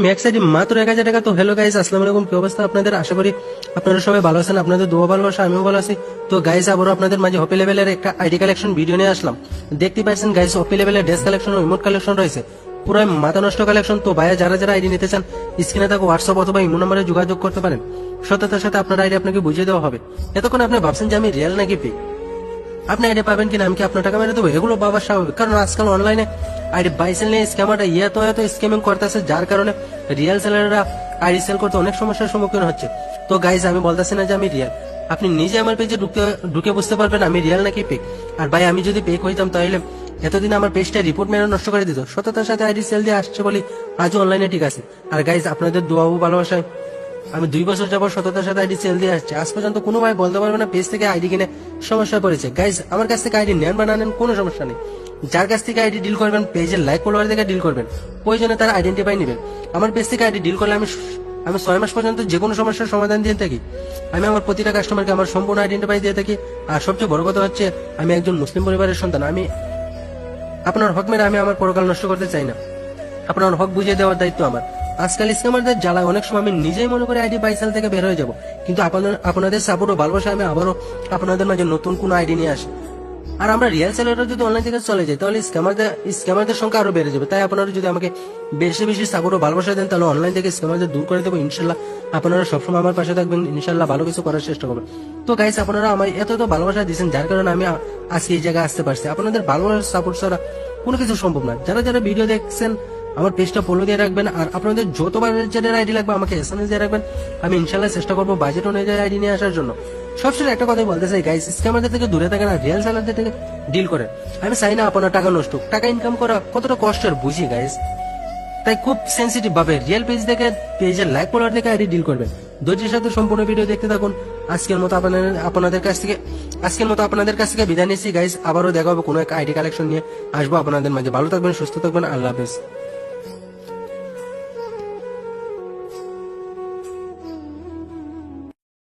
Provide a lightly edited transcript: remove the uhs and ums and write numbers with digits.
Max ID মাত্র 1000 টাকা। তো হ্যালো গাইস, আসসালামু আলাইকুম। কি অবস্থা আপনাদের? আশা করি আপনারা সবাই ভালো আছেন। আপনাদের দোয়া ভালোবাসা, আমিও ভালো আছি। তো গাইস, আবারও আপনাদের মাঝে হপি লেভেলের একটা আইডি কালেকশন ভিডিও নিয়ে আসলাম। দেখতে পাচ্ছেন গাইস, হপি লেভেলের ড্রেস কালেকশন ও ইমোট কালেকশন রয়েছে, পুরো মাথা নষ্ট কালেকশন। তো ভাইয়া যারা যারা আইডি নিতে চান, স্ক্রিনে থাকা হোয়াটসঅ্যাপ অথবা ইমো নম্বরে যোগাযোগ করতে পারেন। সততার সাথে আপনার আইডি আপনাকে বুঝিয়ে দেওয়া হবে। এতক্ষণ আপনি ভাবছেন যে আমি রিয়েল নাকি ফেক, আপনি আইডি পাবেন কিনা, আমি কি আপনার টাকা মেরে দেবো, এগুলো বাবা স্বাভাবিক। কারণ আজকাল অনলাইনে আইডি বাইসেল নিয়ে স্ক্যামাররা এত স্ক্যামিং করতেছে, যার কারণে রিয়েল সেলাররা আইডি সেল করতে অনেক সমস্যার সম্মুখীন হচ্ছে। তো গাইজ, আমি বলতেছি না যে আমি রিয়েল, আপনি নিজে আমার পেজে ঢুকে বুঝতে পারবেন আমি রিয়েল নাকি পেক। আর ভাই, আমি যদি পেক হইতাম তাহলে এতদিন আমার পেজটা রিপোর্ট মেরে নষ্ট করে দিত। সততার সাথে আইডি সেল দিয়ে আসছে বলি আজও অনলাইনে ঠিক আছে। আর গাইজ, আপনাদের দোয়া ও ভালোবাসায় আমি 2 বছর যাবত সততার সাথে আইডি সেল দিয়ে আসছি। আজ পর্যন্ত কোনো ভাই বলতে পারবে না পেজ থেকে আইডি কিনে সমস্যা পড়েছে। গাইজ, আমার কাছ থেকে আইডি নেন বা না নেন কোনো সমস্যা নেই। যার কাছ থেকে আইডি ডিল করবেন, পেজের লাইক ফলোয়ার থেকে ডিল করবেন, প্রয়োজনে তার আইডেন্টিফাই নেবেন। আমার পেজ থেকে আইডি ডিল করলে আমি 6 মাস পর্যন্ত যে কোনো সমস্যার সমাধান দিয়ে থাকি। আমি আমার প্রতিটা কাস্টমারকে আমার সম্পূর্ণ আইডেন্টিফাই দিয়ে থাকি। আর সবচেয়ে বড় কথা হচ্ছে, আমি একজন মুসলিম পরিবারের সন্তান। আমি আপনার হক মেরে আমি আমার পরকাল নষ্ট করতে চাই না। আপনার হক বুঝিয়ে দেওয়ার দায়িত্ব আমার। আজকাল স্ক্যামারদের জ্বালায় অনেক সময় আমি নিজেই মনে করি আইডি বাইসাল থেকে বের হয়ে যাব, কিন্তু আপনাদের সাপোর্ট ও ভালোবাসা আমি আবারও আপনাদের মাঝে নতুন কোন আইডি নিয়ে আসি। আর আমরা রিয়েল সেলাররা যদি অনলাইন থেকে চলে যাই, তাহলে স্ক্যামারদের সংখ্যা আরো বেড়ে যাবে। তাই আপনারা যদি আমাকে বেশি বেশি সাপোর্ট ও ভালোবাসা দেন, তাহলে অনলাইন থেকে স্ক্যামারদের দূর করে দেবো ইনশাল্লাহ। আপনারা সবসময় আমার পাশে থাকবেন, ইনশাল্লাহ ভালো কিছু করার চেষ্টা করবেন। তো গাইস, আপনারা আমার এত ভালোবাসা দিয়েছেন, যার কারণে আমি আজকে এই জায়গায় আসতে পারছি। আপনাদের ভালোবাসার সাপোর্ট ছাড়া কোনো কিছু সম্ভব না। যারা যারা ভিডিও দেখছেন, আমার পেজটা ফলো দিয়ে রাখবেন। আর আপনাদের যত বাজেটের আইডি লাগবে আমাকে এসএমএস দিয়ে রাখবেন। আমি ইনশাল্লাহ চেষ্টা করবো বাজেট অনুযায়ী আইডি নিয়ে আসার জন্য। সবসময় একটা কথাই বলতে চাই গাইস, স্ক্যামারদের থেকে দূরে থাকেন আর রিয়েল সেলারদের থেকে ডিল করেন। আমি চাই না আপনার টাকা নষ্ট। টাকা ইনকাম করা কতটা কষ্টের বুঝি গাইস। তাই খুব সেন্সিটিভ ভাবে রিয়েল পেজ দেখে, পেজের লাইক ফলোয়ার দেখে আইডি ডিল করবেন। ধৈর্যের সাথে সম্পূর্ণ ভিডিও দেখতে থাকুন। আজকের মতো আপনাদের কাছ থেকে বিদায় নিচ্ছি গাইস। আবারও দেখা হবে কোনো এক আইডি কালেকশন নিয়ে আসবো আপনাদের মাঝে। ভালো থাকবেন, সুস্থ থাকবেন, আল্লাহ হাফেজ।